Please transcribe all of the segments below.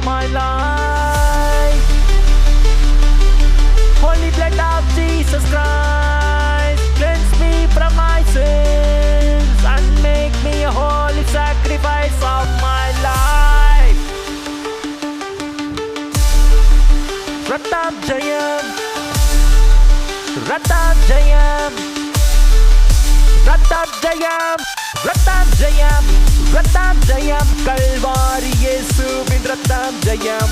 my life. Holy blood of Jesus Christ, cleanse me from my sins and make me a holy sacrifice of my life. Ratam Jayam, Ratam Jayam, Ratam Jayam, Ratam Jayam, Ratam Jayam, Kalvari Yesuvin Ratam Jayam,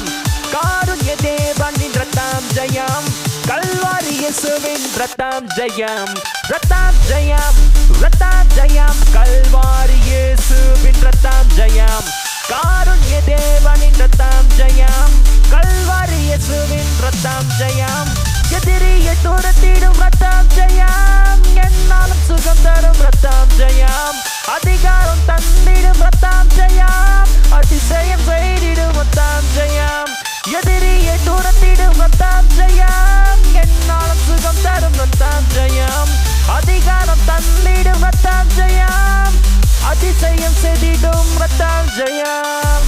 Karunya Devanin Ratam Jayam, Kalvari Yesuvin Ratam Jayam, Ratam Jayam, Ratam Jayam, Kalvari Yesuvin Ratam Jayam, Karunya Devanin Ratam Jayam, Kalvari Yesuvin Ratam Jayam, எதிரியை துரத்திடும் ரத்தம் ஜெயம், என்னாலும் சுகம் தரும் ரத்தம் ஜெயம், அதிகாரம் தந்திடும் ரத்தம் ஜெயம், அதிசயம் செய்திடும் ரத்தம் ஜெயம், எதிரியை துரத்திடும் ரத்தம் ஜெயம், என்னாலும் சுகம் தரும் ரத்தம் ஜெயம், அதிகாரம் தந்திடும் ரத்தம் ஜெயம், அதிசயம் செய்திடும் ரத்தம் ஜெயம்.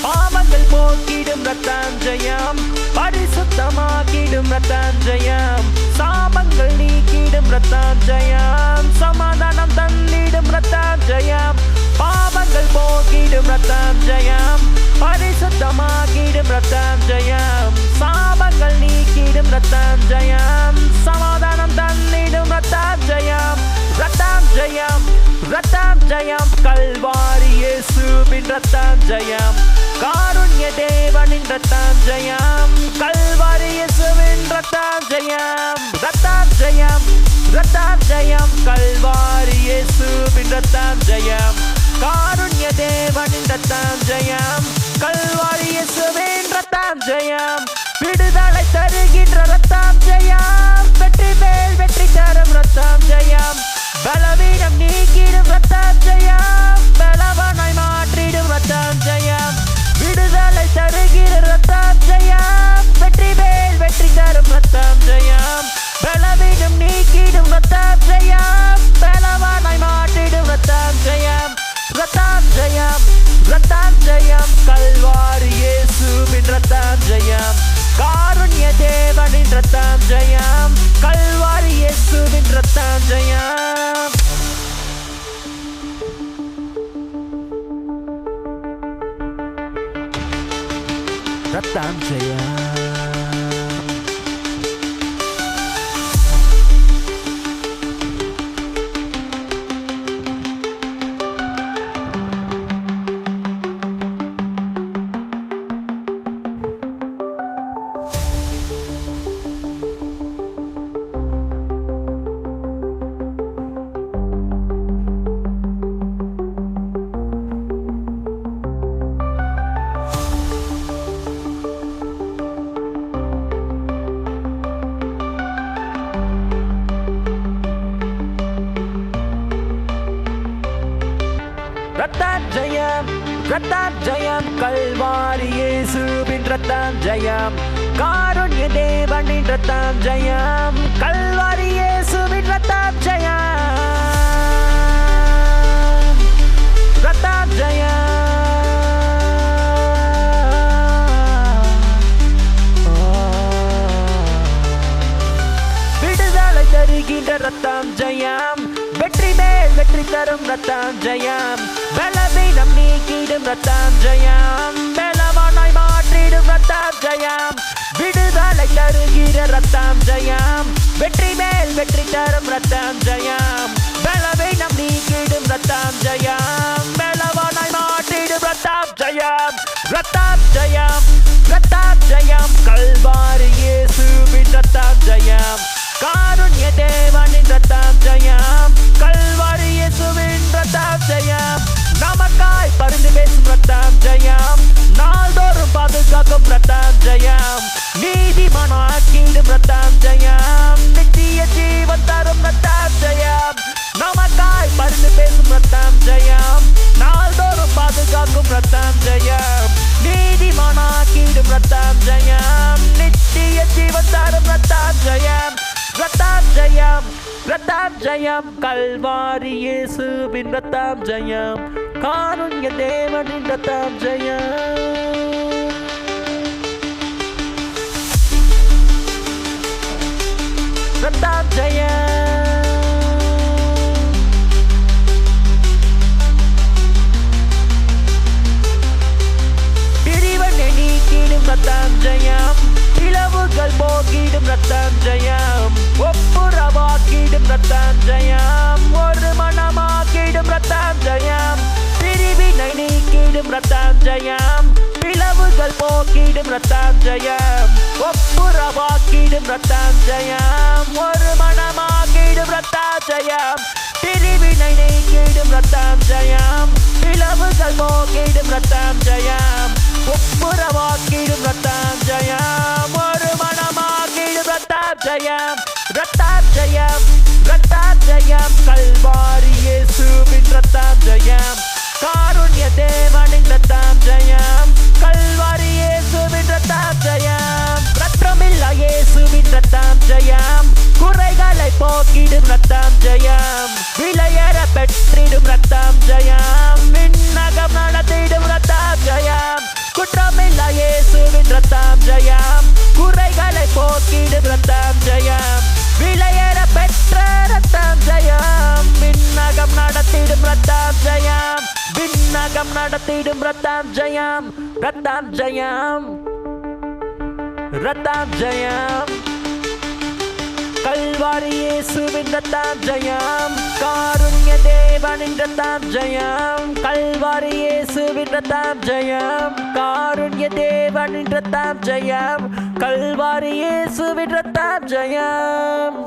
பாவங்கள் போக்கிடும் ரத்தம் ஜெயம், பரிசுத்தமாக்கிடும் ரத்தம் ஜெயம், சாபங்கள் நீக்கிடும் ரத்தம் ஜெயம், சமாதானம் தந்திடும் ரத்தம் ஜெயம், பாவங்கள் போக்கிடும் ரத்தம் ஜெயம், பரிசுத்தமாக்கிடும் ரத்தம் ஜெயம், சாபங்கள் நீக்கிடும் ரத்தம் ஜெயம், சமாதானம் தந்திடும் ரத்தம் ஜெயம், ரத்தம் ஜெயம், ரத்தம் ஜெயம், கல்வாரி இயேசுவின் ரத்தம் ஜெயம், காருண்ய தேவனின் ரத்தம் ஜெயம், கல்வாரி இயேசுவின் ரத்தம் ஜெயம், ரத்தம் ஜெயம், ரத்தம் ஜெயம், கல்வாரி இயேசுவின் ரத்தம் ஜெயம், காருண்ய தேவனின் ரத்தம் ஜெயம், கல்வாரி இயேசுவின் ரத்தம் ஜெயம், விடுதலை தருகின்ற ரத்தம் ஜெயம், வெற்றி மேல் வெற்றி தரும் ரத்தம் ஜெயம், பலவீனம் நீக்கிடும் ரத்தம் ஜெயம், பலவனாய் மாற்றிடும் ரத்தம் ஜெயம், விடுதலை தருகிற ரத்தம் ஜெயம், வெற்றி மேல் வெற்றி தரும் ரத்தம் ஜெயம், பலவீனம் நீக்கிடும் ரத்தம் ஜெயம், பலவனாய் மாற்றிடும் ரத்தம் ஜெயம், ரத்தம் ஜெயம், ரத்தம் ஜெயம், கல்வாரி இயேசுவின் ரத்தம் ஜெயம், காருண்ய தேவனின் ரத்தம் ஜெயம், கல்வாரி இயேசுவின் ரத்தம் ஜெயம். ரத்தம் ஜெயம். ரத்தம் ஜெயம், ரத்தம் ஜெயம், கல்வாரி இயேசுவின் ரத்தம் ஜெயம், காருண்ய தேவனின் ரத்தம் ஜெயம், கல்வாரி இயேசுவின் ரத்தம் ஜெயம், ரத்தம் ஜெயம், விடுதலை தருகின்ற ரத்தம் ஜெயம், வெற்றி மேல் வெற்றி தரும் ரத்தம் ஜெயம், பலவீனம் நீக்கிடும் ரத்தம் ஜெயம், பலவானாய் மாற்றிடும் ரத்தம் ஜெயம், விடுதலை தருகிற ரத்தம் ஜெயம், வெற்றி மேல் வெற்றி தரும் ரத்தம் ஜெயம், பலவீனம் நீக்கிடும் ரத்தம் ஜெயம், பலவானாய் மாற்றிடும் ரத்தம் ஜெயம், ரத்தம் ஜெயம், ரத்தம் ஜெயம், கல்வாரி இயேசுவின் ரத்தம் ஜெயம், காருண்ய தேவனின் ரத்தம் ஜெயம், கல்வாரி இயேசுவின் ரத்தம் ஜெயம், நமக்காய் பரிந்து பேசும் ரத்தம் ஜெயம், நாள்தோறும் பாதுகாக்கும் ரத்தம் ஜெயம், நீதிமானாக்கிடும் ரத்தம் ஜெயம், நித்திய ஜீவன் தரும் ரத்தம் ஜெயம், நமக்காய் பரிந்து பேசும் ரத்தம் ஜெயம், நாள்தோறும் பாதுகாக்கும் ரத்தம் ஜெயம், நீதிமானாக்கிடும் ரத்தம் ஜெயம், ரத்தாம் ஜெயம் கல்வாரி இயேசுவின் ரத்தாம் ஜெயம் காருண்ய தேவனின் ரத்தாம் ஜெயம் ரத்தாம் ஜெயம் பிரிவனை நீக்கிடும் ரத்தாம் ஜெயம் பிளவுகள் போக்கிடும் ரத்தாம் ஜெயம் ஒப்புரவாக்கிடும் ரத்தாம் ஜெயம் ஒரு மனமாக்கிடும் ரத்தாம் ஜெயம் பிரிவினை நீக்கிடும் ரத்தாம் ஜெயம் பிளவுகள் போக்கிடும் ரத்தாம் ஜெயம் ஒப்புரவாக்கிடும் ரத்தாம் ஜெயம் ஒரு மனமாக்கிடும் ரத்தாம் ஜெயம் பிரிவினை நீக்கிடும் ரத்தாம் ஜெயம் பிளவுகள் போக்கிடும் ரத்தாம் ஜெயம் ஒப்புரவாக்கிடும் ரத்தாம் ஜெயம் ஒரு மனமாக்கிடும் ரத்தாம் ஜெயம் ரத்தாம் ஜெயம் ரத்தாம் ஜெயம் கல்வாரி இயேசுவின் ரத்தாம் ஜெயம் காருண்ய தேவனின் ரத்தாம் ஜெயம் கல்வாரி இயேசுவின் ரத்தாம் ஜெயம் ரத்தமில்லா இயேசுவின் ரத்தாம் ஜெயம் குறைகளை போக்கிடும் ரத்தாம் ஜெயம் விலையேற பெற்றிடும் ரத்தாம் ஜெயம் விண்ணகம் நடத்திடும் ரத்தாம் ஜெயம் குற்றமில்லா இயேசுவின் ரத்தாம் ஜெயம் குறைகளை போக்கிடும் ரத்தாம் ஜெயம் விலையேற பெற்ற ரத்தாம் ஜெயம் விண்ணகம் நடத்திடும் ரத்தாம் ஜெயம் விண்ணகம் நடத்திடும் ரத்தாம் ஜெயம் ரத்தாம் ஜெயம் ரத்தாம் ஜெயம் கல்வாரி இயேசுவின் ரத்தாம் ஜெயம் காருண்ய தேவனின் ரத்தாம் ஜெயம் கல்வாரி இயேசுவின் ரத்தாம் ஜெயம் காருண்ய தேவனின் ரத்தாம் ஜெயம் கல்வாரி இயேசுவின் ரத்தாம் ஜெயம்